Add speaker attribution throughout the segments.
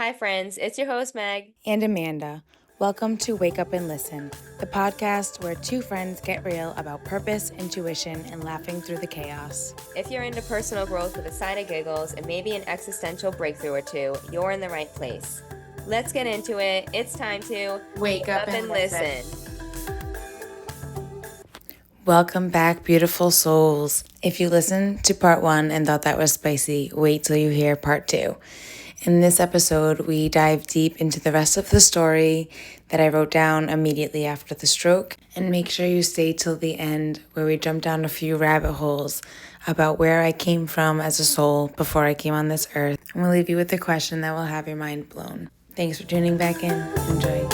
Speaker 1: Hi, friends. It's your host, Meg.
Speaker 2: And Amanda. Welcome to Wake Up and Listen, the podcast where two friends get real about purpose, intuition, and laughing through the chaos.
Speaker 1: If you're into personal growth with a side of giggles and maybe an existential breakthrough or two, you're in the right place. Let's get into it. It's time to
Speaker 2: Wake up and
Speaker 1: listen.
Speaker 2: Welcome back, beautiful souls. If you listened to part 1 and thought that was spicy, wait till you hear part 2. In this episode, we dive deep into the rest of the story that I wrote down immediately after the stroke, and make sure you stay till the end where we jump down a few rabbit holes about where I came from as a soul before I came on this earth. And we'll leave you with a question that will have your mind blown. Thanks for tuning back in. Enjoy.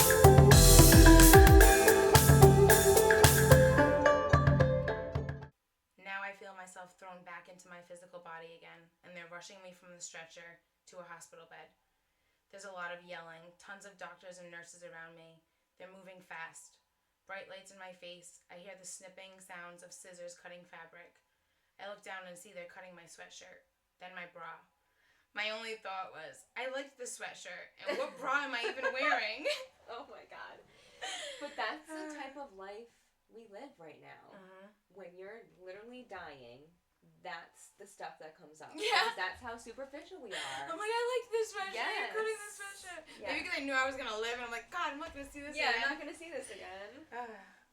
Speaker 2: Now I feel myself thrown back into my physical body again, and they're rushing me from the stretcher to a hospital bed. There's a lot of yelling, tons of doctors and nurses around me. They're moving fast. Bright lights in my face. I hear the snipping sounds of scissors cutting fabric. I look down and see they're cutting my sweatshirt, then my bra. My only thought was, I liked the sweatshirt, and what bra am I even wearing?
Speaker 1: Oh my God. But that's the type of life we live right now. When you're literally dying, that's the stuff that comes up.
Speaker 2: Yeah.
Speaker 1: That's how superficial we are.
Speaker 2: I'm like, I like this sweatshirt.
Speaker 1: Yes.
Speaker 2: I'm cutting this sweatshirt.
Speaker 1: Yeah.
Speaker 2: Maybe because I knew I was going to live, and I'm like, God, I'm not going to see this
Speaker 1: Yeah,
Speaker 2: again.
Speaker 1: I'm not going to see this again.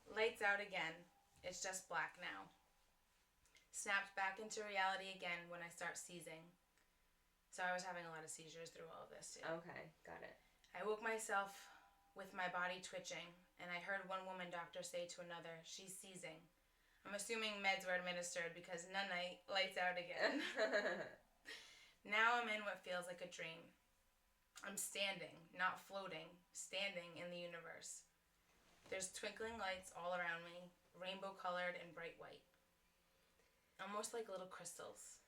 Speaker 2: Lights out again. It's just black now. Snapped back into reality again when I start seizing. So I was having a lot of seizures through all of this too.
Speaker 1: Okay, got it.
Speaker 2: I woke myself with my body twitching, and I heard one woman doctor say to another, she's seizing. I'm assuming meds were administered because none night, lights out again. Now I'm in what feels like a dream. I'm standing, not floating, standing in the universe. There's twinkling lights all around me, rainbow colored and bright white. Almost like little crystals.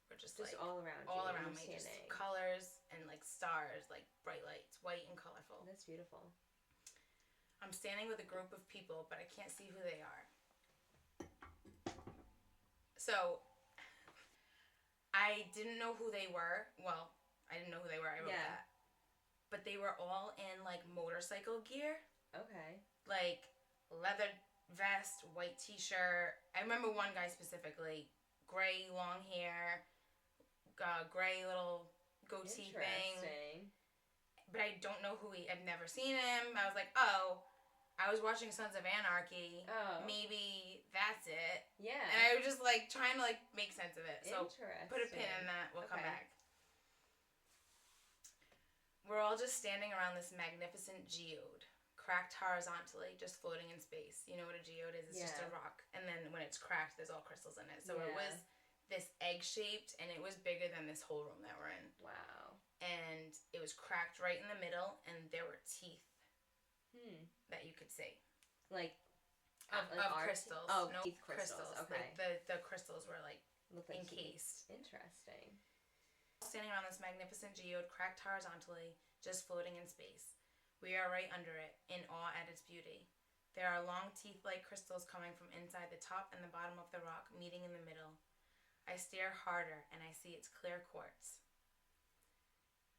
Speaker 2: Or just like
Speaker 1: all around you.
Speaker 2: All around me. Just colors and like stars, like bright lights, white and colorful.
Speaker 1: That's beautiful.
Speaker 2: I'm standing with a group of people, but I can't see who they are. So, I didn't know who they were. Well, I didn't know who they were. I wrote that. But they were all in like motorcycle gear.
Speaker 1: Okay.
Speaker 2: Like leather vest, white t-shirt. I remember one guy specifically, gray long hair, gray little goatee thing. But I don't know who I've never seen him. I was like, oh, I was watching Sons of Anarchy. Oh. Maybe that's it. Yeah. And I was just like trying to like make sense of it. So put a pin in that. We'll come back. We're all just standing around this magnificent geode, cracked horizontally, just floating in space. You know what a geode is? It's just a rock. And then when it's cracked, there's all crystals in it. So it was this egg-shaped, and it was bigger than this whole room that we're in. Wow. And it was cracked right in the middle, and there were teeth that you could see. Like of crystals. Oh, no, teeth crystals. Okay. Like the crystals were like encased.
Speaker 1: Interesting.
Speaker 2: Standing around this magnificent geode, cracked horizontally, just floating in space. We are right under it, in awe at its beauty. There are long teeth-like crystals coming from inside the top and the bottom of the rock, meeting in the middle. I stare harder, and I see it's clear quartz.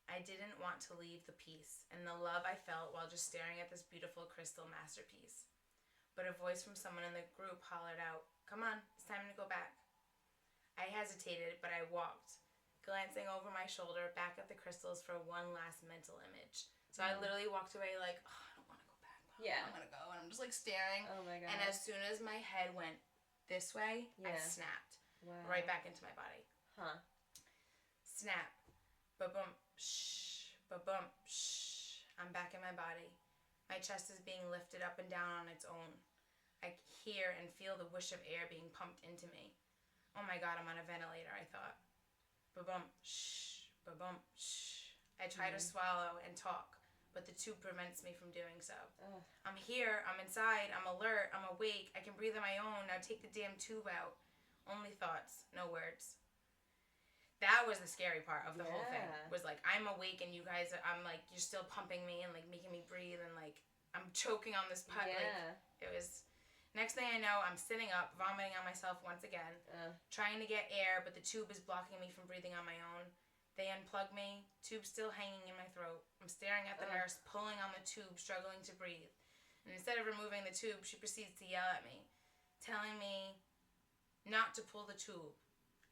Speaker 2: I didn't want to leave the piece, and the love I felt while just staring at this beautiful crystal masterpiece. But a voice from someone in the group hollered out, "Come on, it's time to go back." I hesitated, but I walked, glancing over my shoulder back at the crystals for one last mental image. So I literally walked away like, oh, I don't want to go back. I'm going to go. And I'm just like staring. Oh my God. And as soon as my head went this way, I snapped. Wow. Right back into my body. Huh. Snap. Ba-boom. Shh. Ba-boom. Shh. I'm back in my body. My chest is being lifted up and down on its own. I hear and feel the whoosh of air being pumped into me. Oh my God, I'm on a ventilator, I thought. Ba-bum, shh, ba-bum, shh. I try to swallow and talk, but the tube prevents me from doing so. Ugh. I'm here, I'm inside, I'm alert, I'm awake, I can breathe on my own, now take the damn tube out. Only thoughts, no words. That was the scary part of the whole thing. Was like, I'm awake and you guys, I'm like, you're still pumping me and like making me breathe and like, I'm choking on this putt. Yeah. Like, it was... Next thing I know, I'm sitting up, vomiting on myself once again, trying to get air, but the tube is blocking me from breathing on my own. They unplug me, tube still hanging in my throat. I'm staring at the nurse, pulling on the tube, struggling to breathe. And instead of removing the tube, she proceeds to yell at me, telling me not to pull the tube.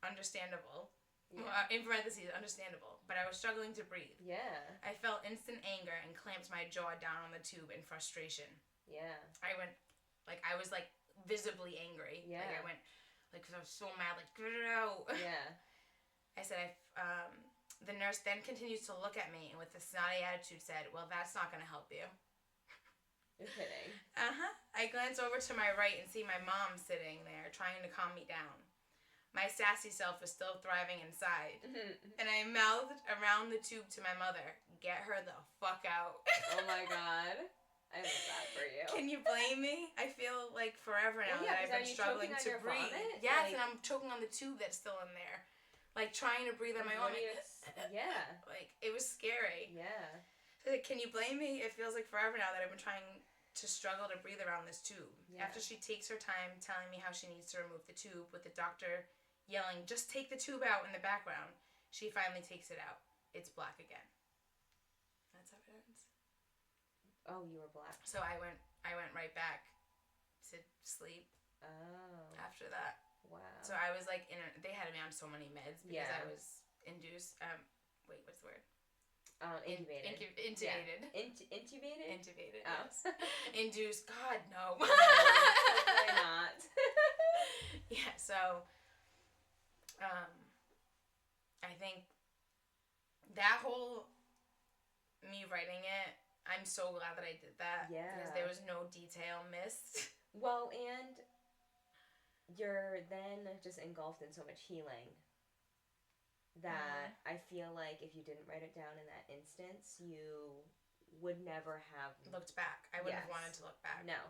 Speaker 2: Understandable. Yeah. In parentheses, understandable. But I was struggling to breathe.
Speaker 1: Yeah.
Speaker 2: I felt instant anger and clamped my jaw down on the tube in frustration.
Speaker 1: Yeah.
Speaker 2: I was visibly angry.
Speaker 1: Yeah.
Speaker 2: I went, because I was so mad, get it out.
Speaker 1: Yeah.
Speaker 2: I said, the nurse then continues to look at me and with a snotty attitude said, well, that's not going to help you.
Speaker 1: You're kidding.
Speaker 2: Uh-huh. I glance over to my right and see my mom sitting there trying to calm me down. My sassy self was still thriving inside. And I mouthed around the tube to my mother, get her the fuck out.
Speaker 1: Oh my God. I love that for you.
Speaker 2: Can you blame me? I feel like forever now that I've been struggling to breathe.
Speaker 1: Vomit?
Speaker 2: Yes, and I'm choking on the tube that's still in there. Trying to breathe on my own.
Speaker 1: Yeah.
Speaker 2: It was scary.
Speaker 1: Yeah.
Speaker 2: Can you blame me? It feels like forever now that I've been trying to struggle to breathe around this tube. Yeah. After she takes her time telling me how she needs to remove the tube with the doctor yelling, just take the tube out in the background, she finally takes it out. It's black again. That's how it ends.
Speaker 1: Oh, you were black.
Speaker 2: So I went right back to sleep.
Speaker 1: Oh.
Speaker 2: After that.
Speaker 1: Wow.
Speaker 2: So I was they had me on so many meds because I was induced. What's the word?
Speaker 1: Intubated.
Speaker 2: Intubated.
Speaker 1: Yeah. Intubated?
Speaker 2: Intubated.
Speaker 1: Oh.
Speaker 2: Yes. Induced. God, no.
Speaker 1: Why not?
Speaker 2: Yeah. So, I think that whole me writing it, I'm so glad that I did that.
Speaker 1: Yeah.
Speaker 2: Because there was no detail missed.
Speaker 1: Well, and you're then just engulfed in so much healing that I feel like if you didn't write it down in that instance, you would never have
Speaker 2: looked back. I wouldn't have wanted to look back.
Speaker 1: No.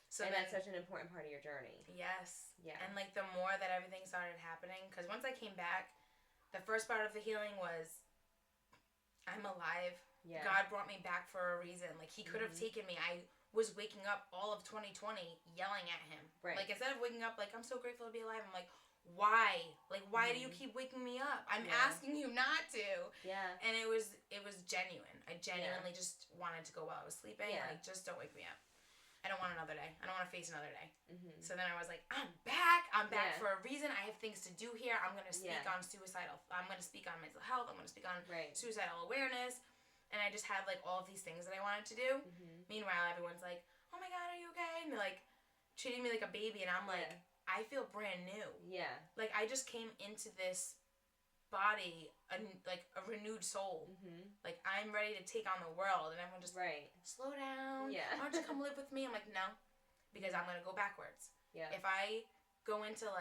Speaker 1: So that's such an important part of your journey.
Speaker 2: Yes.
Speaker 1: Yeah.
Speaker 2: And the more that everything started happening, because once I came back, the first part of the healing was, I'm alive. Yeah. God brought me back for a reason. He could have taken me. I was waking up all of 2020 yelling at him. Right. Instead of waking up I'm so grateful to be alive, I'm why? Why do you keep waking me up? I'm asking you not to. Yeah. And it was genuine. I genuinely just wanted to go while I was sleeping. Yeah. Just don't wake me up. I don't want another day. I don't want to face another day. Mm-hmm. So then I was I'm back. I'm back for a reason. I have things to do here. I'm going to speak on I'm going to speak on mental health. I'm going to speak on suicidal awareness. And I just had all of these things that I wanted to do. Mm-hmm. Meanwhile, everyone's oh my God, are you okay? And they're treating me like a baby. And I'm I feel brand new. Yeah. I just came into this body, a renewed soul. Mm-hmm. I'm ready to take on the world. And everyone just, slow down. Yeah. Why don't you come live with me? I'm no. Because I'm going to go backwards. Yeah. If I go into,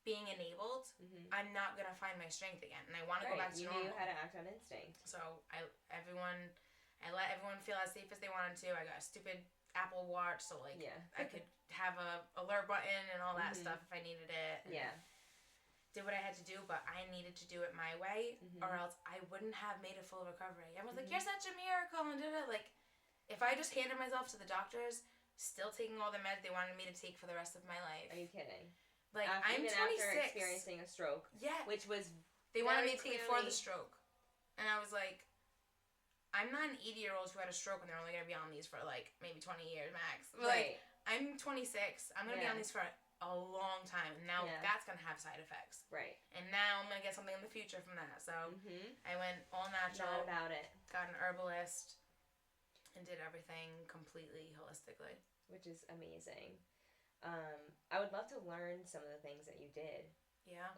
Speaker 2: being enabled, I'm not going to find my strength again. And I want to go back to normal.
Speaker 1: You knew how to act on instinct.
Speaker 2: So I let everyone feel as safe as they wanted to. I got a stupid Apple Watch, so I could have a alert button and all that stuff if I needed it. Yeah. Did what I had to do, but I needed to do it my way, or else I wouldn't have made a full recovery. Everyone's you're such a miracle, and if I just handed myself to the doctors, still taking all the meds they wanted me to take for the rest of my life.
Speaker 1: Are you kidding?
Speaker 2: I'm 26.
Speaker 1: After experiencing a stroke. Yeah. Which was
Speaker 2: they wanted me to take it for the stroke. And I was I'm not an 80-year-old who had a stroke and they're only going to be on these for maybe 20 years max. Right. I'm 26. I'm going to be on these for a long time. And now that's going to have side effects. Right. And now I'm going to get something in the future from that. So I went all natural.
Speaker 1: Not about it.
Speaker 2: Got an herbalist and did everything completely holistically.
Speaker 1: Which is amazing. I would love to learn some of the things that you did. Yeah.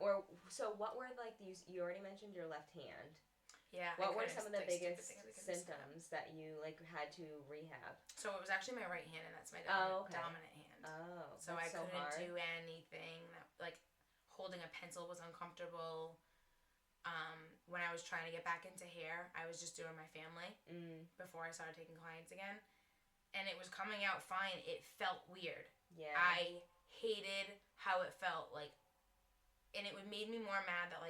Speaker 1: So what were these? You already mentioned your left hand. Yeah. What were some of the biggest symptoms that you had to rehab?
Speaker 2: So it was actually my right hand, and that's my dominant hand. Oh. So I couldn't do anything. Holding a pencil was uncomfortable. When I was trying to get back into hair, I was just doing my family before I started taking clients again, and it was coming out fine. It felt weird. Yeah. I hated how it felt, and it made me more mad that,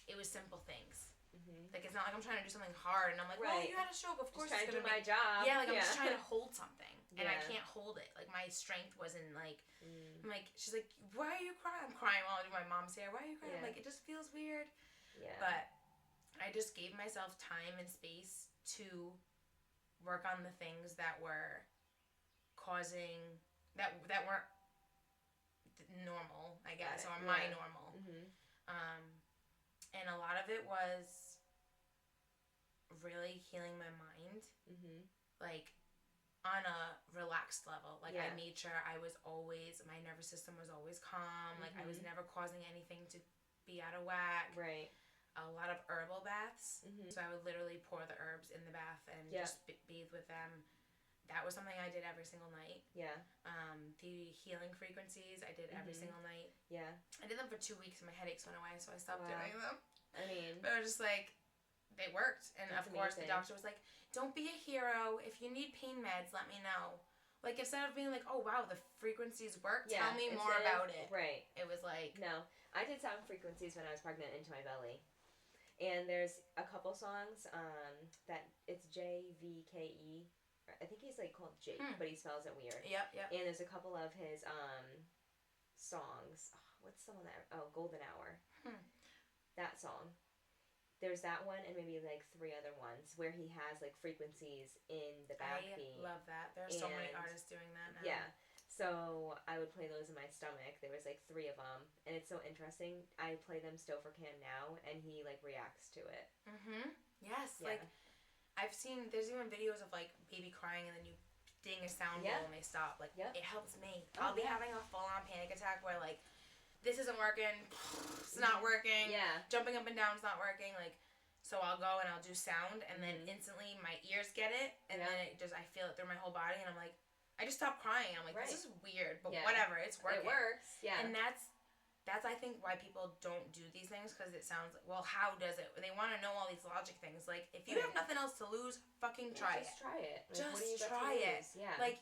Speaker 2: it was simple things. Mm-hmm. It's not I'm trying to do something hard, and I'm well, you had a stroke, of course
Speaker 1: it's going to be my job.
Speaker 2: Yeah, I'm just trying to hold something, and I can't hold it. My strength wasn't, I'm she's why are you crying? I'm crying while I do my mom's hair. Why are you crying? Yeah. It just feels weird.
Speaker 1: Yeah.
Speaker 2: But I just gave myself time and space to work on the things that were causing that weren't normal, I guess, or my normal.
Speaker 1: Mm-hmm.
Speaker 2: And a lot of it was really healing my mind, like on a relaxed level. Like I made sure I was always, my nervous system was always calm. Like I was never causing anything to be out of whack.
Speaker 1: Right.
Speaker 2: A lot of herbal baths. So I would literally pour the herbs in the bath and just bathe with them. That was something I did every single night.
Speaker 1: Yeah.
Speaker 2: The healing frequencies I did every single night.
Speaker 1: Yeah.
Speaker 2: I did them for 2 weeks and my headaches went away, so I stopped doing them.
Speaker 1: I mean,
Speaker 2: but I was just like, they worked. And of course, the doctor was like, don't be a hero. If you need pain meds, let me know. Like, instead of being like, oh, wow, the frequencies work, tell me more about it.
Speaker 1: Right.
Speaker 2: It was like...
Speaker 1: No. I did sound frequencies when I was pregnant into my belly. And there's a couple songs that it's JVKE. I think he's like called Jake, but he spells it weird.
Speaker 2: Yep.
Speaker 1: And there's a couple of his songs. Oh, what's the one that? Oh, Golden Hour. That song. There's that one and maybe like 3 other ones where he has like frequencies in the backbeat.
Speaker 2: I love that. There's so many artists doing that now.
Speaker 1: Yeah. So I would play those in my stomach. There was like 3 of them, and it's so interesting. I play them still for Cam now, and he like reacts to it.
Speaker 2: Yes. Yeah. Like I've seen. There's even videos of like baby crying, and then you ding a sound bowl and they stop. Like it helps me. I'll be having a full on panic attack where like this isn't working. It's not working.
Speaker 1: Yeah.
Speaker 2: Jumping up and down is not working. Like. So I'll go and I'll do sound, and then instantly my ears get it, and then I feel it through my whole body, and I'm like, I just stop crying. I'm like, this is weird, but whatever, it's working.
Speaker 1: It works,
Speaker 2: And that's I think why people don't do these things, because it sounds like, well, how does it? They want to know all these logic things. Like, if you have nothing else to lose, fucking try it.
Speaker 1: Just try it. Like,
Speaker 2: just try it.
Speaker 1: Yeah.
Speaker 2: Like,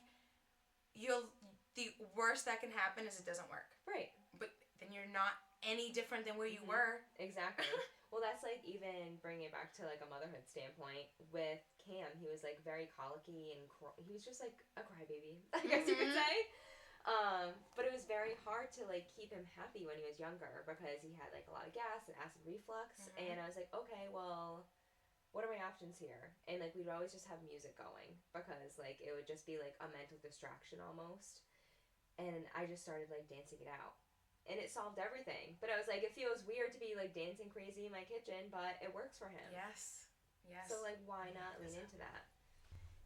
Speaker 2: the worst that can happen is it doesn't work.
Speaker 1: Right.
Speaker 2: But then you're not any different than where you were.
Speaker 1: Exactly. Well, that's like even bringing it back to like a motherhood standpoint with Cam. He was like very colicky and he was just like a crybaby, I guess you could say. But it was very hard to like keep him happy when he was younger because he had like a lot of gas and acid reflux. And I was like, okay, well, what are my options here? And like we'd always just have music going because like it would just be like a mental distraction almost. And I just started like dancing it out. And it solved everything. But I was like, it feels weird to be like dancing crazy in my kitchen, but it works for him.
Speaker 2: Yes.
Speaker 1: So like, why not lean into that?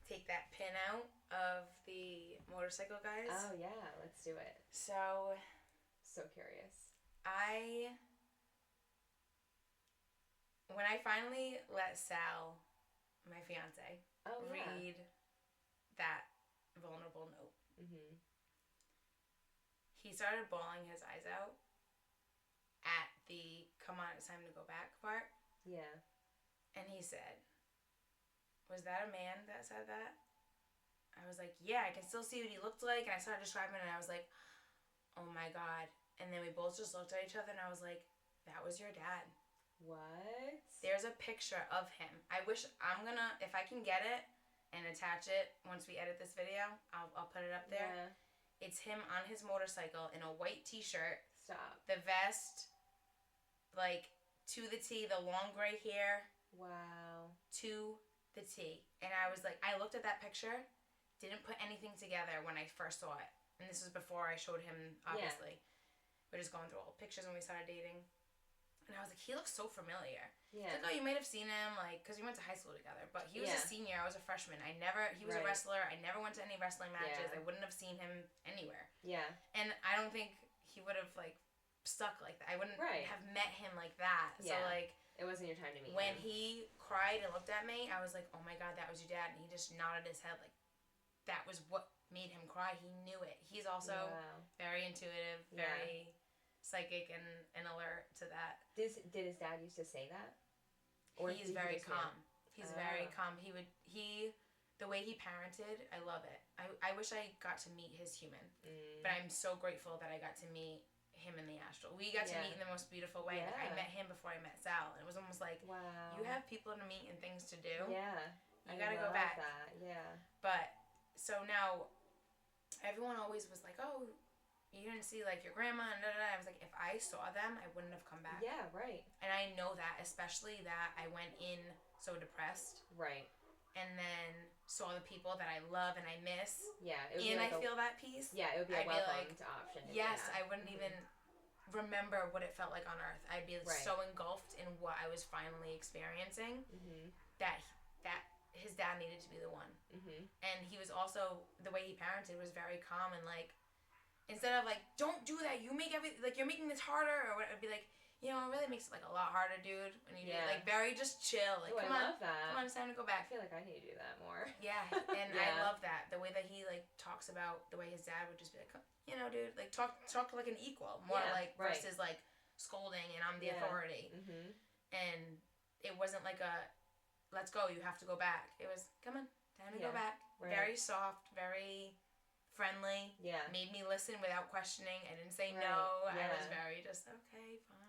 Speaker 2: Take that pin out of the motorcycle guys.
Speaker 1: Oh yeah, let's do it.
Speaker 2: So
Speaker 1: curious.
Speaker 2: When I finally let Sal, my fiance, read that vulnerable note. He started bawling his eyes out at the come on, it's time to go back part.
Speaker 1: Yeah.
Speaker 2: And he said, was that a man that said that? I was like, yeah, I can still see what he looked like. And I started describing it and I was like, oh my God. And then we both just looked at each other and I was like, that was your dad.
Speaker 1: What?
Speaker 2: There's a picture of him. I wish if I can get it and attach it once we edit this video, I'll put it up there. Yeah. It's him on his motorcycle in a white t-shirt.
Speaker 1: Stop.
Speaker 2: The vest, like, to the T, the long gray hair.
Speaker 1: Wow.
Speaker 2: To the T. And I was like, I looked at that picture, didn't put anything together when I first saw it. And this was before I showed him, obviously. Yeah. We're just going through old pictures when we started dating. And I was like, he looks so familiar. Yeah. He's like, oh, you might have seen him, like, because we went to high school together. But he was a senior. I was a freshman. He was a wrestler. I never went to any wrestling matches. I wouldn't have seen him anywhere.
Speaker 1: Yeah.
Speaker 2: And I don't think he would have, like, stuck like that. I wouldn't have met him like that.
Speaker 1: Yeah.
Speaker 2: So, like.
Speaker 1: It wasn't your time to meet
Speaker 2: when
Speaker 1: him.
Speaker 2: He cried and looked at me, I was like, oh, my God, that was your dad. And he just nodded his head, like, that was what made him cry. He knew it. He's also very intuitive, very psychic and alert to that.
Speaker 1: Did his dad used to say that? Or
Speaker 2: he's very calm. He's very calm. The way he parented, I love it. I wish I got to meet his human. But I'm so grateful that I got to meet him in the astral. We got to meet in the most beautiful way.
Speaker 1: Yeah.
Speaker 2: Like, I met him before I met Sal. And it was almost like,
Speaker 1: wow.
Speaker 2: You have people to meet and things to do.
Speaker 1: Yeah.
Speaker 2: You gotta go back.
Speaker 1: That. Yeah.
Speaker 2: But, so now, everyone always was like, oh, you didn't see, like, your grandma and da-da-da. I was like, if I saw them, I wouldn't have come back.
Speaker 1: Yeah, right.
Speaker 2: And I know that, especially that I went in so depressed.
Speaker 1: Right.
Speaker 2: And then saw the people that I love and I miss.
Speaker 1: Yeah.
Speaker 2: It would and I feel that peace.
Speaker 1: Yeah, it would be a welcomed option.
Speaker 2: Yes, I wouldn't even remember what it felt like on Earth. I'd be so engulfed in what I was finally experiencing that his dad needed to be the one. And he was also, the way he parented was very calm and, like, instead of, like, don't do that, you make everything, like, you're making this harder, or what, I'd be like, you know, it really makes it, like, a lot harder, dude, when you do, like, very just chill, like, come on, it's time to go back.
Speaker 1: I feel like I need to do that more.
Speaker 2: Yeah, and I love that, the way that he, like, talks about the way his dad would just be like, you know, dude, like, talk like an equal, more like, versus, like, scolding, and I'm the authority, and it wasn't like a, let's go, you have to go back, it was, come on, time to go back, very soft, very friendly, made me listen without questioning, I didn't say no, I was very just, okay, fine.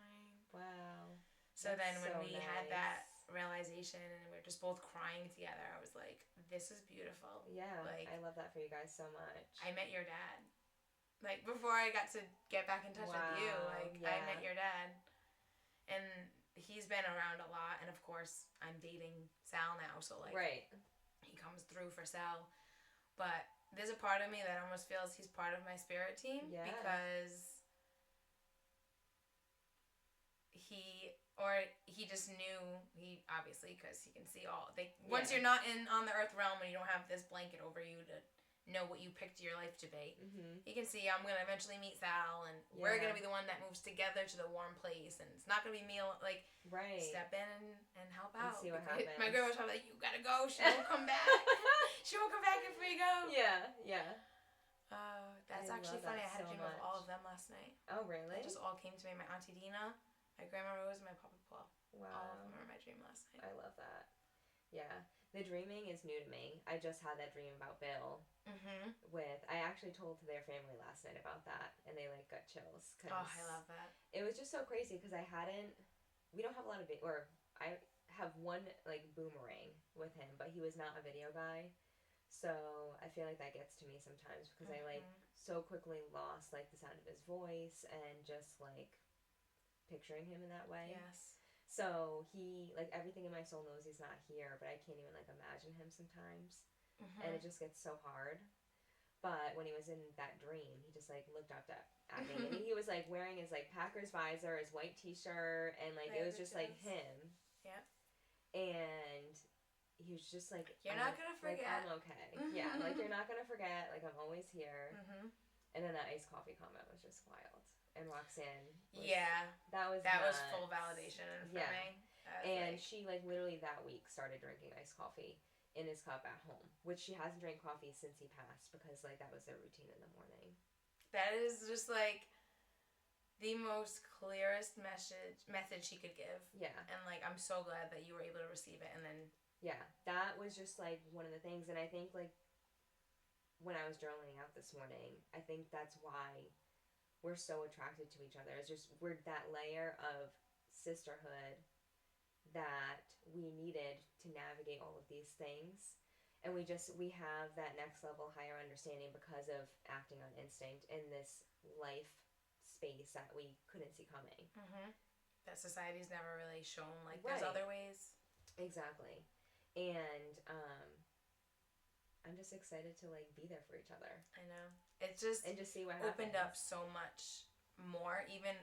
Speaker 1: Wow.
Speaker 2: So then when we had that realization and we were just both crying together, I was like, this is beautiful.
Speaker 1: Yeah, like, I love that for you guys so much.
Speaker 2: I met your dad. Like, before I got to get back in touch with you, like, I met your dad. And he's been around a lot, and of course, I'm dating Sal now, so, like, he comes through for Sal. But there's a part of me that almost feels he's part of my spirit team, because he just knew, he obviously, because he can see all, once you're not on the earth realm and you don't have this blanket over you to know what you picked your life to be, he can see, I'm going to eventually meet Sal, and we're going to be the one that moves together to the warm place, and it's not going to be me, like, step in and help out.
Speaker 1: And see what happens.
Speaker 2: My girl was probably like, you got to go, she won't come back. She won't come back if we go.
Speaker 1: Yeah.
Speaker 2: That's actually funny, I had a dream of all of them last night.
Speaker 1: Oh, really?
Speaker 2: It just all came to me, my Auntie Dina, my Grandma Rose, and my Papa Paul.
Speaker 1: Wow.
Speaker 2: All of them were in my dream last night.
Speaker 1: I love that. Yeah. The dreaming is new to me. I just had that dream about Bill. I actually told their family last night about that, and they, like, got chills.
Speaker 2: Oh, I love that.
Speaker 1: It was just so crazy, because we don't have a lot of, I have one, like, boomerang with him, but he was not a video guy. So I feel like that gets to me sometimes, because I, like, so quickly lost, like, the sound of his voice and just, like, picturing him in that way.
Speaker 2: Yes.
Speaker 1: So he, like, everything in my soul knows he's not here, but I can't even, like, imagine him sometimes. And it just gets so hard. But when he was in that dream, he just, like, looked up at me. And he was, like, wearing his, like, Packers visor, his white t-shirt, and, like, it was just, like, him.
Speaker 2: Yeah.
Speaker 1: And he was just, like,
Speaker 2: you're not gonna forget.
Speaker 1: Like, I'm okay. Yeah, like, you're not gonna forget. Like, I'm always here. And then that iced coffee comment was just wild. And Roxanne was, that was
Speaker 2: full validation for me.
Speaker 1: And she, like, literally that week started drinking iced coffee in his cup at home, which she hasn't drank coffee since he passed, because, like, that was their routine in the morning.
Speaker 2: That is just, like, the most clearest message she could give.
Speaker 1: Yeah.
Speaker 2: And, like, I'm so glad that you were able to receive it, and then...
Speaker 1: Yeah, that was just, like, one of the things, and I think, like, when I was journaling out this morning, I think that's why we're so attracted to each other. It's just, we're that layer of sisterhood that we needed to navigate all of these things, and we have that next level higher understanding because of acting on instinct in this life space that we couldn't see coming.
Speaker 2: That society's never really shown, like, there's other ways.
Speaker 1: Exactly. And I'm just excited to, like, be there for each other.
Speaker 2: I know. It's just
Speaker 1: and just see what
Speaker 2: opened
Speaker 1: happens.
Speaker 2: up so much more, even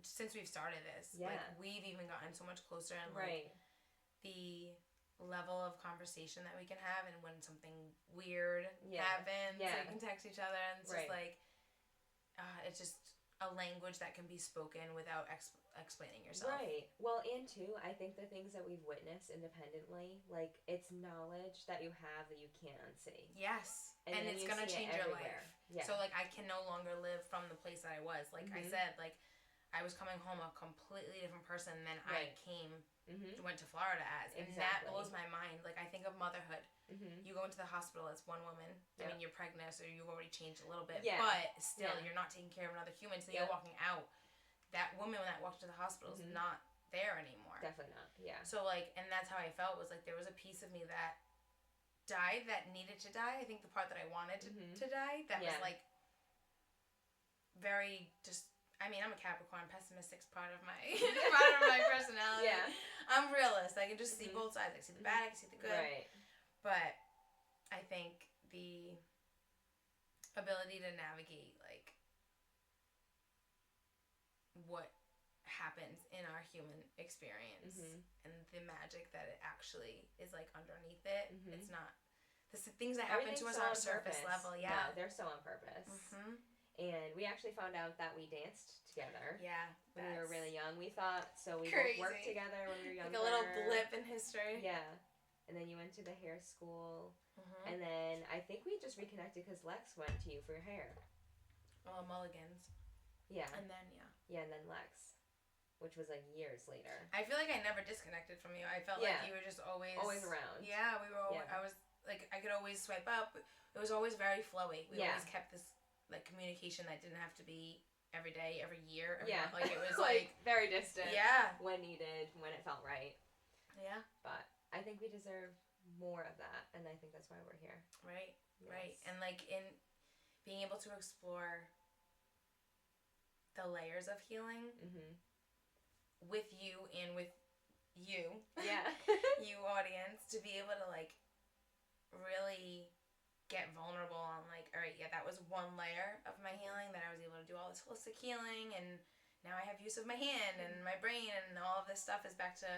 Speaker 2: since we've started this. Like, we've even gotten so much closer, and, like, the level of conversation that we can have, and when something weird happens, we can text each other, and it's just, like, it's just a language that can be spoken without explaining yourself.
Speaker 1: Right. Well, and too, I think the things that we've witnessed independently, like, it's knowledge that you have that you can't unsee.
Speaker 2: Yes. And it's going to change your life.
Speaker 1: Yeah.
Speaker 2: So, like, I can no longer live from the place that I was. Like I said, like, I was coming home a completely different person than I went to Florida as. And that blows my mind. Like, I think of motherhood. You go into the hospital as one woman. I mean, you're pregnant, so you've already changed a little bit. Yeah. But still, you're not taking care of another human, so you're walking out. That woman that walked to the hospital is not there anymore.
Speaker 1: Definitely not, yeah.
Speaker 2: So, like, and that's how I felt, was, like, there was a piece of me that died, that needed to die. I think the part that I wanted to die, that was, like, very just. I mean, I'm a Capricorn. Pessimistic's part of my part of my personality. Yeah. I'm realist. I can just see both sides. I see the bad. I can see the good. Right. But I think the ability to navigate like what happens in our human experience and the magic that it actually is like underneath it. It's not the things that happen to us on a surface level. Yeah,
Speaker 1: no, they're so on purpose. And we actually found out that we danced together. Yeah, when we were really young. We thought so. We both worked together when we were younger.
Speaker 2: Like a little blip in history.
Speaker 1: Yeah, and then you went to the hair school, and then I think we just reconnected because Lex went to you for your hair.
Speaker 2: Mulligans.
Speaker 1: Yeah.
Speaker 2: And then
Speaker 1: yeah, and then Lex, which was like years later.
Speaker 2: I feel like I never disconnected from you. I felt like you were just always
Speaker 1: around.
Speaker 2: Yeah, we were. I was like I could always swipe up. It was always very flowy. We always kept this like communication that didn't have to be every day, every year. Every month. Like it was like
Speaker 1: very distant.
Speaker 2: Yeah.
Speaker 1: When needed, when it felt right.
Speaker 2: Yeah.
Speaker 1: But I think we deserve more of that, and I think that's why we're here.
Speaker 2: Right. Yes. Right. And like in being able to explore the layers of healing with you and with you.
Speaker 1: Yeah.
Speaker 2: You audience to be able to like really get vulnerable on like, all right, yeah, that was one layer of my healing that I was able to do all this holistic healing, and now I have use of my hand and my brain, and all of this stuff is back to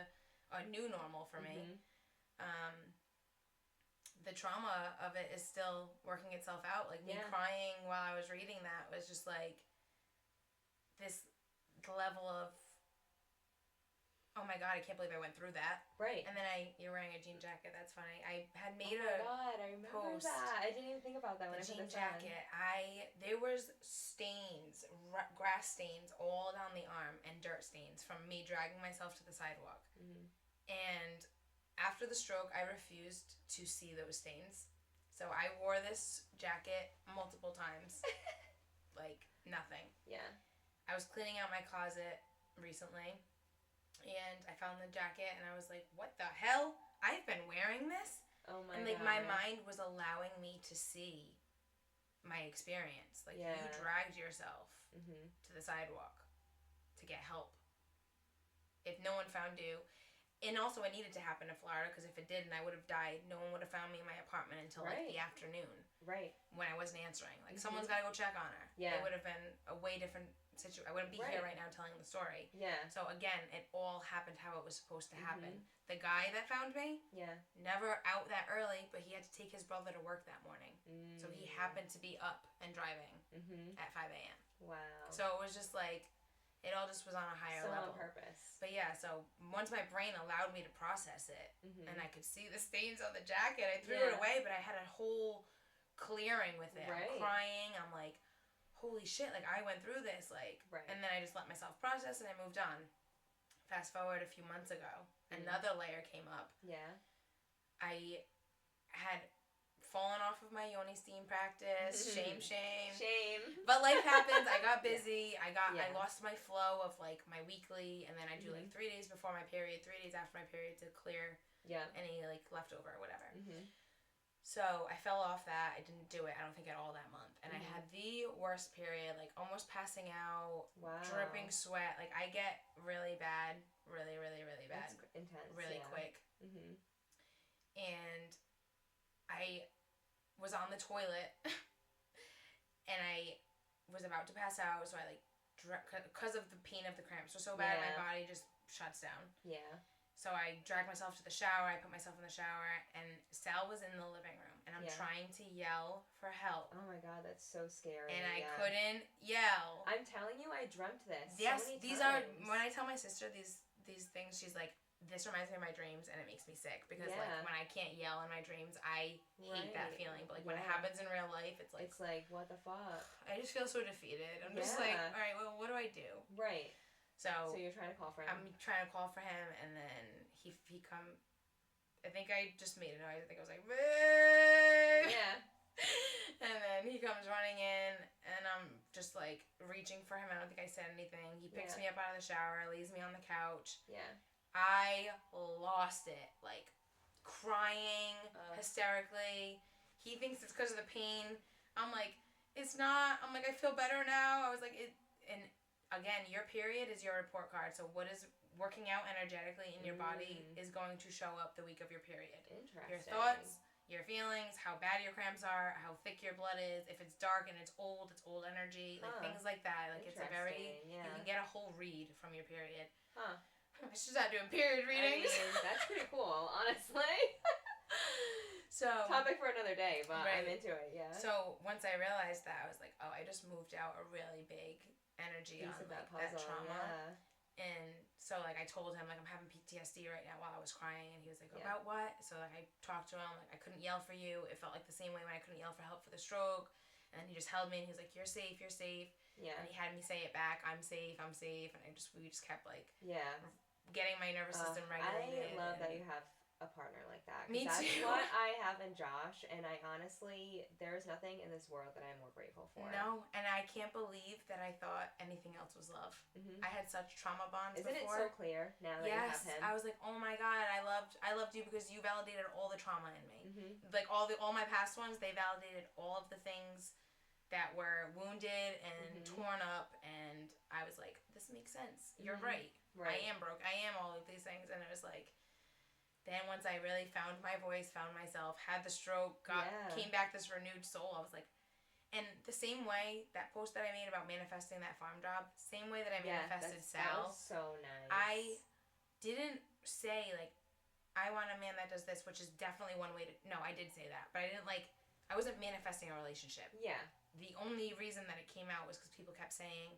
Speaker 2: a new normal for me. The trauma of it is still working itself out. Like me crying while I was reading that was just like this level of, oh my god, I can't believe I went through that.
Speaker 1: Right.
Speaker 2: And then you're wearing a jean jacket. That's funny. I had made
Speaker 1: oh my god, I remember that. I didn't even think about that when I put this
Speaker 2: jacket. There was stains, grass stains all down the arm and dirt stains from me dragging myself to the sidewalk. And after the stroke, I refused to see those stains. So I wore this jacket multiple times. Like nothing. Yeah. I was cleaning out my closet recently. And I found the jacket, and I was like, what the hell? I've been wearing this?
Speaker 1: Oh my god.
Speaker 2: And like my mind was allowing me to see my experience. Like you dragged yourself to the sidewalk to get help. If no one found you. And also it needed to happen in Florida, because if it didn't, I would have died. No one would have found me in my apartment until like the afternoon.
Speaker 1: Right.
Speaker 2: When I wasn't answering. Like someone's got to go check on her. Yeah. It would have been a way different situation. I wouldn't be here right now telling the story. Yeah. So again, it all happened how it was supposed to happen. The guy that found me, never out that early, but he had to take his brother to work that morning. So he happened to be up and driving at 5 a.m.
Speaker 1: Wow.
Speaker 2: So it was just like, it all just was on a higher level.
Speaker 1: On purpose.
Speaker 2: But yeah, so once my brain allowed me to process it, and I could see the stains on the jacket, I threw it away, but I had a whole clearing with it. I'm crying. I'm like, holy shit, like I went through this, like, and then I just let myself process and I moved on. Fast forward a few months ago, another layer came up. Yeah. I had fallen off of my yoni steam practice. Shame. But life happens. I got busy. I lost my flow of like my weekly, and then I do like 3 days before my period, 3 days after my period to clear any like leftover or whatever. So I fell off that. I didn't do it, I don't think, at all that month. And I had the worst period, like almost passing out, dripping sweat. Like I get really bad, really, really, really bad.
Speaker 1: That's intense.
Speaker 2: Really quick. And I was on the toilet and I was about to pass out, so I like, because of the pain of the cramps were so bad, my body just shuts down. Yeah. So I dragged myself to the shower, I put myself in the shower, and Sal was in the living room, and I'm trying to yell for help.
Speaker 1: Oh my god, that's so scary.
Speaker 2: And I couldn't yell.
Speaker 1: I'm telling you, I dreamt this.
Speaker 2: Yes, so these times. When I tell my sister these things, she's like, this reminds me of my dreams, and it makes me sick, because like when I can't yell in my dreams, I hate that feeling. But like when it happens in real life, it's like
Speaker 1: what the fuck?
Speaker 2: I just feel so defeated. I'm just like, all right, well, what do I do?
Speaker 1: Right.
Speaker 2: So
Speaker 1: you're trying to call for him.
Speaker 2: I'm trying to call for him, and then he come. I think I just made a noise. I think I was like, babe. Yeah. And then he comes running in, and I'm just like reaching for him. I don't think I said anything. He picks me up out of the shower, lays me on the couch. Yeah. I lost it, like crying hysterically. He thinks it's because of the pain. I'm like, it's not. I'm like, I feel better now. I was like, and again, your period is your report card. So what is working out energetically in your body is going to show up the week of your period.
Speaker 1: Interesting.
Speaker 2: Your thoughts, your feelings, how bad your cramps are, how thick your blood is. If it's dark and it's old energy, like things like that. Like it's a very, you can get a whole read from your period.
Speaker 1: Huh.
Speaker 2: I should start doing period readings.
Speaker 1: I mean, that's pretty cool, honestly.
Speaker 2: So
Speaker 1: topic for another day, but right. I'm into it, yeah.
Speaker 2: So once I realized that, I was like, oh, I just moved out a really big energy on like, that trauma. Yeah. And so, like, I told him, like, I'm having PTSD right now while I was crying. And he was like, about what? So, like, I talked to him. Like, I couldn't yell for you. It felt like the same way when I couldn't yell for help for the stroke. And he just held me, and he was like, you're safe, you're safe. Yeah. And he had me say it back, I'm safe, I'm safe. And we just kept, like, getting my nervous system regulated.
Speaker 1: I love that you have a partner like that.
Speaker 2: Me
Speaker 1: that's
Speaker 2: too.
Speaker 1: What I have in Josh, and I honestly, there's nothing in this world that I'm more grateful for.
Speaker 2: No, and I can't believe that I thought anything else was love. Mm-hmm. I had such trauma bonds
Speaker 1: Isn't
Speaker 2: before.
Speaker 1: It so clear now that you have him?
Speaker 2: I was like, oh my God, I loved you because you validated all the trauma in me. Mm-hmm. Like all my past ones, they validated all of the things that were wounded and torn up, and I was like, this makes sense. You're right. I am broke. I am all of these things, and it was like. Then once I really found my voice, found myself, had the stroke, came back this renewed soul, I was like, and the same way, that post that I made about manifesting that farm job, same way that I manifested Sal.
Speaker 1: That was so nice.
Speaker 2: I didn't say, like, I want a man that does this, which is definitely one way to, no, I did say that, but I wasn't manifesting a relationship.
Speaker 1: Yeah.
Speaker 2: The only reason that it came out was because people kept saying,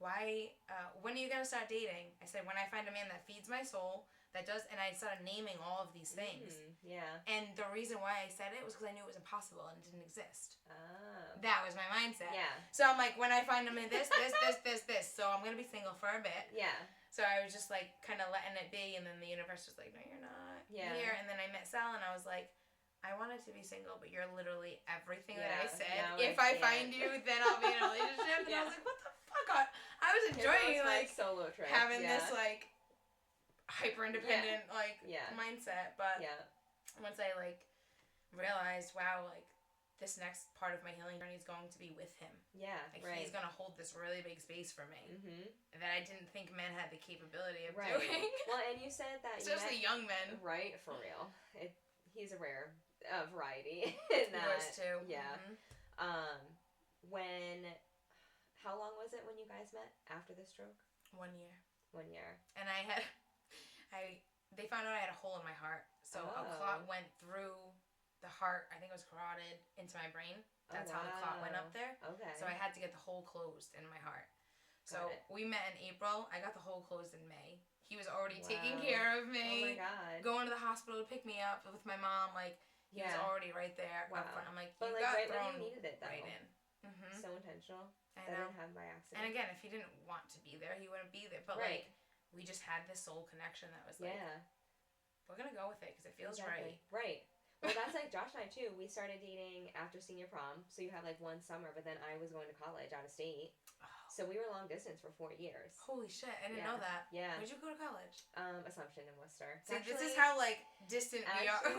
Speaker 2: why, when are you going to start dating? I said, when I find a man that feeds my soul, that does, and I started naming all of these things.
Speaker 1: Yeah.
Speaker 2: And the reason why I said it was because I knew it was impossible and it didn't exist. Oh. That was my mindset.
Speaker 1: Yeah.
Speaker 2: So I'm like, when I find him in this, so I'm going to be single for a bit.
Speaker 1: Yeah.
Speaker 2: So I was just like, kind of letting it be, and then the universe was like, no, you're not here. And then I met Sal, and I was like, I wanted to be single, but you're literally everything that I said. If I find you, then I'll be in a relationship. And I was like, what the fuck? I was enjoying, like,
Speaker 1: solo trip.
Speaker 2: having this, like, hyper independent mindset, but once I like realized, wow, like this next part of my healing journey is going to be with him.
Speaker 1: Yeah,
Speaker 2: like he's gonna hold this really big space for me that I didn't think men had the capability of doing.
Speaker 1: Well, and you said that
Speaker 2: especially young men,
Speaker 1: right? For real, he's a rare variety in that.
Speaker 2: Yours too.
Speaker 1: Yeah. How long was it when you guys met after the stroke?
Speaker 2: 1 year.
Speaker 1: 1 year.
Speaker 2: And they found out I had a hole in my heart. So a clot went through the heart, I think it was carotid, into my brain. That's how the clot went up there. Okay. So I had to get the hole closed in my heart. So we met in April. I got the hole closed in May. He was already taking care of me.
Speaker 1: Oh my God.
Speaker 2: Going to the hospital to pick me up with my mom. Like, he was already right there up front. I'm like,
Speaker 1: but
Speaker 2: you
Speaker 1: got
Speaker 2: right
Speaker 1: thrown when you needed it, though.
Speaker 2: Right in. Mm-hmm.
Speaker 1: So intentional.
Speaker 2: I
Speaker 1: know.
Speaker 2: That
Speaker 1: didn't happen by accident.
Speaker 2: And again, if he didn't want to be there, he wouldn't be there. But like, we just had this soul connection that was like, we're gonna go with it because it feels right.
Speaker 1: Right. Well, that's like Josh and I too. We started dating after senior prom, so you had like 1 summer, but then I was going to college out of state. So we were long distance for 4 years.
Speaker 2: Holy shit, I didn't know that.
Speaker 1: Yeah.
Speaker 2: Where'd you go to college?
Speaker 1: Assumption in Worcester.
Speaker 2: See, this is how like distant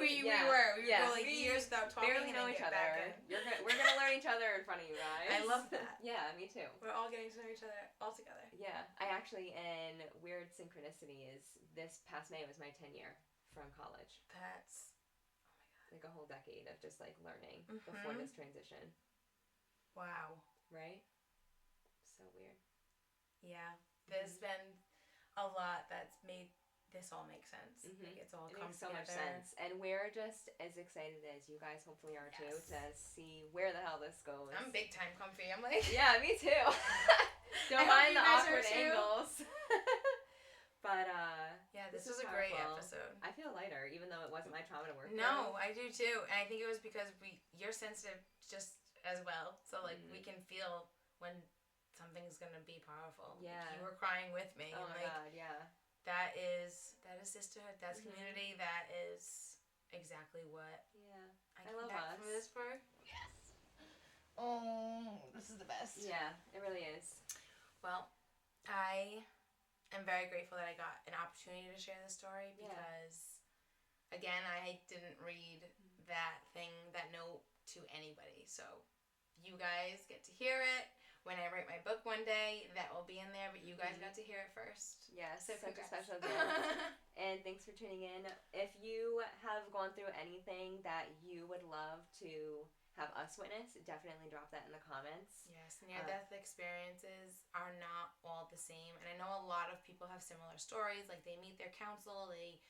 Speaker 2: we were. We were. We go like years without talking
Speaker 1: barely know each other. We're gonna learn each other in front of you guys.
Speaker 2: I love that.
Speaker 1: Yeah, me too.
Speaker 2: We're all getting to know each other all together.
Speaker 1: Yeah, I actually, and weird synchronicity is this past May was my 10-year from college.
Speaker 2: That's
Speaker 1: like a whole decade of just like learning before this transition.
Speaker 2: Wow.
Speaker 1: Right? So weird.
Speaker 2: Yeah. There's been a lot that's made this all make sense. Like it's all come
Speaker 1: so
Speaker 2: together.
Speaker 1: Much sense. And we're just as excited as you guys hopefully are too to see where the hell this goes.
Speaker 2: I'm big time comfy. I'm like
Speaker 1: yeah, me too. Don't mind the awkward angles. But
Speaker 2: yeah, this was a great episode.
Speaker 1: I feel lighter, even though it wasn't my trauma to work with.
Speaker 2: No, I do too. And I think it was because you're sensitive just as well. So like we can feel when something's gonna be powerful. Yeah. Like, you were crying with me.
Speaker 1: Oh
Speaker 2: and
Speaker 1: my God, yeah.
Speaker 2: That is sisterhood. That's community. That is exactly what I
Speaker 1: love us.
Speaker 2: From this for. Yes. Oh, this is the best.
Speaker 1: Yeah, it really is.
Speaker 2: Well, I'm very grateful that I got an opportunity to share this story because, again, I didn't read that note to anybody. So you guys get to hear it. When I write my book one day, that will be in there, but you guys got to hear it first.
Speaker 1: Yes, so such a special gift. And thanks for tuning in. If you have gone through anything that you would love to have us witness, definitely drop that in the comments.
Speaker 2: Yes, near-death experiences are not all the same. And I know a lot of people have similar stories. Like, they meet their counsel, they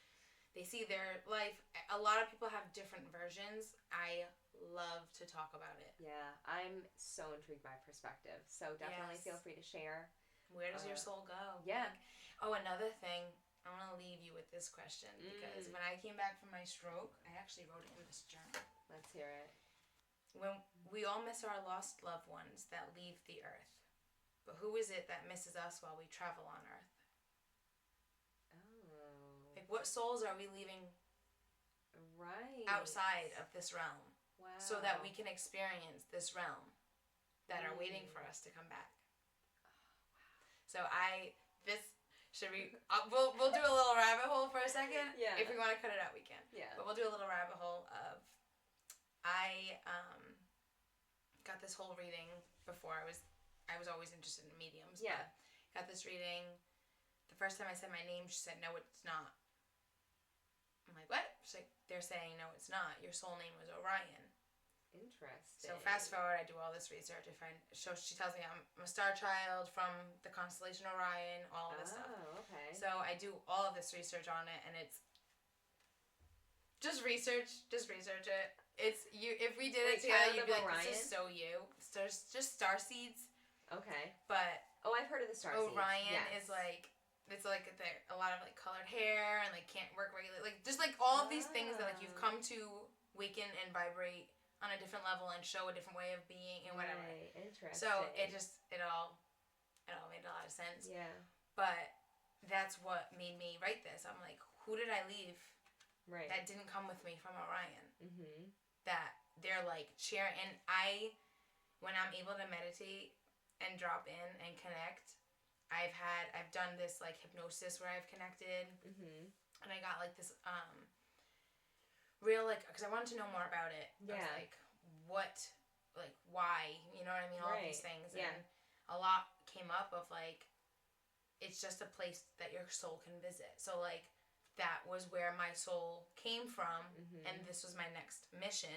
Speaker 2: see their life. A lot of people have different versions. I love to talk about it.
Speaker 1: Yeah, I'm so intrigued by perspective. So definitely feel free to share.
Speaker 2: Where does your soul go?
Speaker 1: Yeah.
Speaker 2: Another thing. I want to leave you with this question because when I came back from my stroke, I actually wrote it in this journal.
Speaker 1: Let's hear it.
Speaker 2: When we all miss our lost loved ones that leave the earth, but who is it that misses us while we travel on earth?
Speaker 1: Oh.
Speaker 2: Like, what souls are we leaving outside of this realm?
Speaker 1: Wow.
Speaker 2: So that we can experience this realm that are waiting for us to come back. So we'll do a little rabbit hole for a second.
Speaker 1: Yeah.
Speaker 2: If we want to cut it out, we can.
Speaker 1: Yeah.
Speaker 2: But we'll do a little rabbit hole of, I got this whole reading before. I was always interested in mediums.
Speaker 1: Yeah.
Speaker 2: Got this reading. The first time I said my name, she said, "No, it's not." I'm like, "What?" She's like, "They're saying no, it's not. Your soul name was Orion."
Speaker 1: Interesting.
Speaker 2: So fast forward, I do all this research. She tells me I'm a star child from the constellation Orion, all of this stuff.
Speaker 1: Oh, okay.
Speaker 2: So I do all of this research on it, and it's just research it. It's you. If we did it together, you'd be like, Orion? This is so you. Stars, just star seeds.
Speaker 1: Okay.
Speaker 2: But
Speaker 1: I've heard of the star seeds.
Speaker 2: Orion is like, it's like a lot of like colored hair and like can't work regularly, like just like all of these things that like you've come to waken and vibrate on a different level and show a different way of being and whatever.
Speaker 1: Right. Interesting.
Speaker 2: So it all made a lot of sense.
Speaker 1: Yeah.
Speaker 2: But that's what made me write this. I'm like, who did I leave?
Speaker 1: Right.
Speaker 2: That didn't come with me from Orion.
Speaker 1: Mm-hmm.
Speaker 2: That they're like cheering. And when I'm able to meditate and drop in and connect, I've done this like hypnosis where I've connected.
Speaker 1: Mm-hmm.
Speaker 2: And I got like this real like, because I wanted to know more about it.
Speaker 1: Yeah.
Speaker 2: I was like, what, like why, you know what I mean? All of these things.
Speaker 1: Yeah.
Speaker 2: And a lot came up of like, it's just a place that your soul can visit. So like, that was where my soul came from, and this was my next mission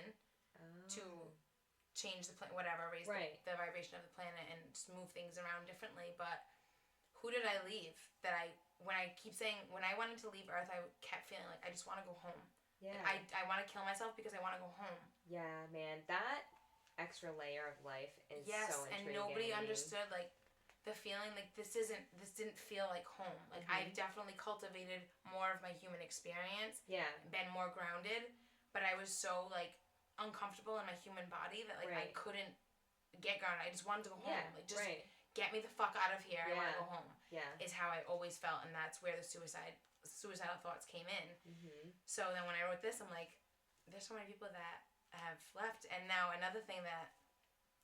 Speaker 2: to change the planet, whatever, raise the vibration of the planet and just move things around differently. But who did I leave? When I keep saying, when I wanted to leave Earth, I kept feeling like I just want to go home.
Speaker 1: Yeah.
Speaker 2: I want to kill myself because I want to go home.
Speaker 1: Yeah, man, that extra layer of life is so intriguing.
Speaker 2: And nobody understood like the feeling like this didn't feel like home. Like I've definitely cultivated more of my human experience.
Speaker 1: Yeah.
Speaker 2: Been more grounded, but I was so like uncomfortable in my human body that like I couldn't get grounded. I just wanted to go home. Like just get me the fuck out of here. I want to go home.
Speaker 1: Yeah.
Speaker 2: Is how I always felt, and that's where the suicidal thoughts came in. So then when I wrote this, I'm like, there's so many people that have left. And now another thing that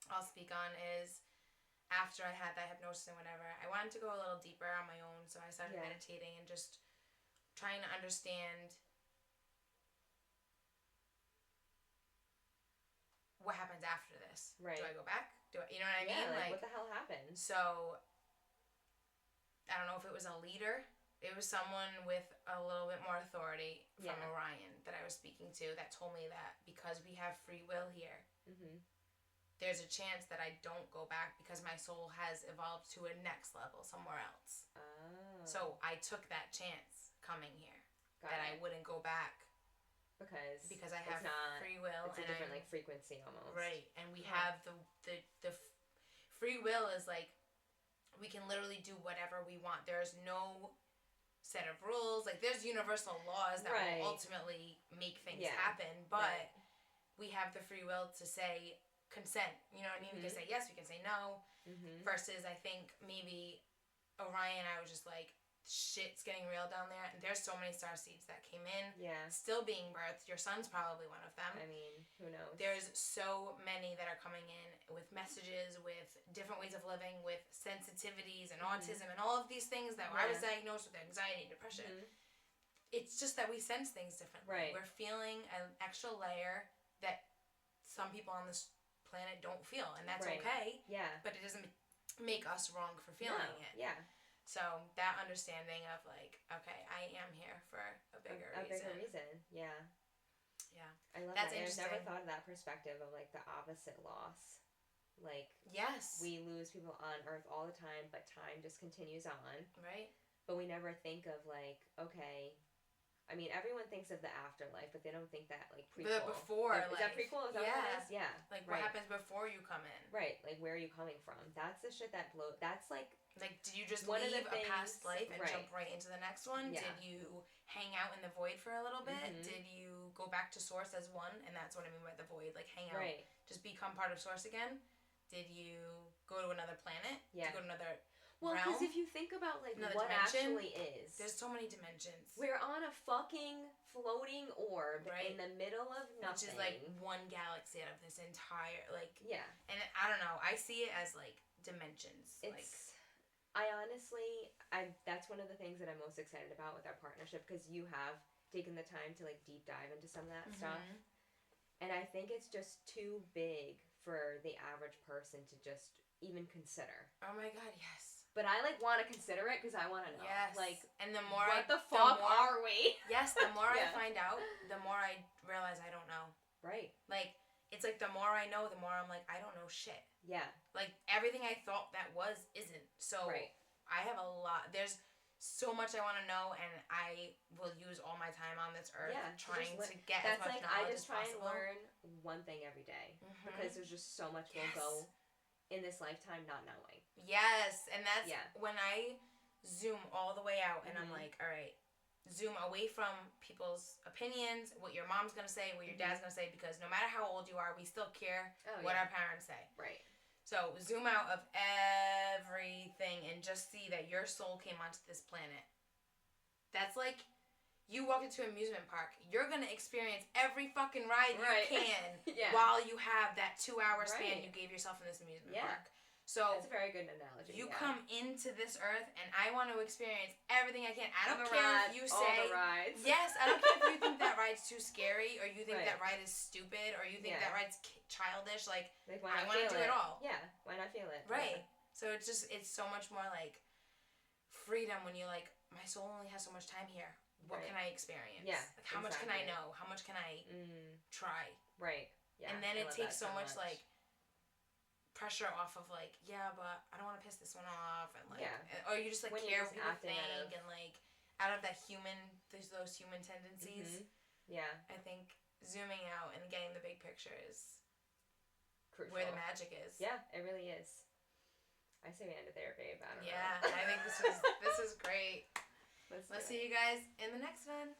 Speaker 2: I'll speak on is after I had that hypnosis and whatever, I wanted to go a little deeper on my own. So I started meditating and just trying to understand what happens after this.
Speaker 1: Right.
Speaker 2: Do I go back? You know what I mean?
Speaker 1: Like what the hell happened?
Speaker 2: So I don't know if it was a leader. It was someone with a little bit more authority from Orion that I was speaking to that told me that because we have free will here, there's a chance that I don't go back because my soul has evolved to a next level somewhere else.
Speaker 1: Oh.
Speaker 2: So I took that chance coming here. I wouldn't go back. Because I have free will.
Speaker 1: It's a different like frequency almost.
Speaker 2: Right. And we have the free will is like we can literally do whatever we want. There's no set of rules. Like there's universal laws that will ultimately make things happen, but we have the free will to say consent. You know what I mean? We can say yes, we can say no. Versus I think maybe Orion, I was just like, shit's getting real down there, and there's so many star seeds that came in, still being birthed. Your son's probably one of them.
Speaker 1: I mean, who knows?
Speaker 2: There's so many that are coming in with messages, with different ways of living, with sensitivities and autism and all of these things that I was diagnosed with anxiety, depression. It's just that we sense things differently. We're feeling an extra layer that some people on this planet don't feel, and that's
Speaker 1: right.
Speaker 2: okay.
Speaker 1: Yeah.
Speaker 2: But it doesn't make us wrong for feeling it.
Speaker 1: Yeah.
Speaker 2: So that understanding of like, okay, I am here for a bigger reason.
Speaker 1: Yeah.
Speaker 2: Yeah.
Speaker 1: I love that. I've never thought of that perspective of like the opposite loss. Like,
Speaker 2: yes,
Speaker 1: we lose people on Earth all the time, but time just continues on.
Speaker 2: Right.
Speaker 1: But we never think of like, okay, I mean, everyone thinks of the afterlife, but they don't think that like prequel.
Speaker 2: The before life.
Speaker 1: Is that prequel? Is that what it is? Yeah.
Speaker 2: Like what happens before you come in?
Speaker 1: Right. Like where are you coming from? That's the shit that blows. That's like.
Speaker 2: Like, did you just leave a past life and jump right into the next one?
Speaker 1: Yeah.
Speaker 2: Did you hang out in the void for a little bit? Did you go back to source as one? And that's what I mean by the void. Like hang out.
Speaker 1: Right.
Speaker 2: Just become part of source again. Did you go to another planet?
Speaker 1: Yeah.
Speaker 2: To go to another
Speaker 1: Well, because if you think about like
Speaker 2: another
Speaker 1: what
Speaker 2: dimension,
Speaker 1: actually is,
Speaker 2: there's so many dimensions.
Speaker 1: We're on a fucking floating orb in the middle of nothing,
Speaker 2: which is like one galaxy out of this entire like.
Speaker 1: Yeah.
Speaker 2: And I don't know. I see it as like dimensions.
Speaker 1: It's. Like, I honestly, that's one of the things that I'm most excited about with our partnership, because you have taken the time to like deep dive into some of that stuff, and I think it's just too big for the average person to just even consider.
Speaker 2: Oh my god, yes.
Speaker 1: But I like want to consider it because I want to know.
Speaker 2: Yes.
Speaker 1: Like,
Speaker 2: and the more
Speaker 1: what the fuck are we?
Speaker 2: Yes, the more I find out, the more I realize I don't know.
Speaker 1: Right.
Speaker 2: Like, it's like the more I know, the more I'm like, I don't know shit.
Speaker 1: Yeah.
Speaker 2: Like, everything I thought that was isn't. So, I have a lot. There's so much I want to know, and I will use all my time on this earth trying to get as much knowledge as possible.
Speaker 1: I just try and learn one thing every day, because there's just so much we'll go in this lifetime not knowing.
Speaker 2: Yes, and that's when I zoom all the way out, and I'm like, all right, zoom away from people's opinions, what your mom's going to say, what your dad's going to say, because no matter how old you are, we still care what our parents say.
Speaker 1: Right.
Speaker 2: So zoom out of everything and just see that your soul came onto this planet. That's like you walk into an amusement park. You're going to experience every fucking ride you can while you have that 2-hour span you gave yourself in this amusement park. So
Speaker 1: that's a very good analogy.
Speaker 2: You come into this earth, and I want to experience everything I can. I don't care if you say
Speaker 1: all the rides.
Speaker 2: Yes, I don't care if you think that ride's too scary, or you think that ride is stupid, or you think that ride's childish. Like I want to do it all.
Speaker 1: Yeah, why not feel it?
Speaker 2: Right. So it's so much more like freedom when you're like, my soul only has so much time here. What can I experience?
Speaker 1: Yeah.
Speaker 2: Like, how much can I know? How much can I try?
Speaker 1: Right. Yeah.
Speaker 2: And then it takes so much like pressure off of like, but I don't want to piss this one off, and like, or you just like care what people think, and like out of that there's those human tendencies. Yeah. I think zooming out and getting the big picture is crucial. Where the magic is.
Speaker 1: Yeah, it really is. I say we end it there, babe. I don't know.
Speaker 2: Yeah, I think this is great. Let's see you guys in the next one.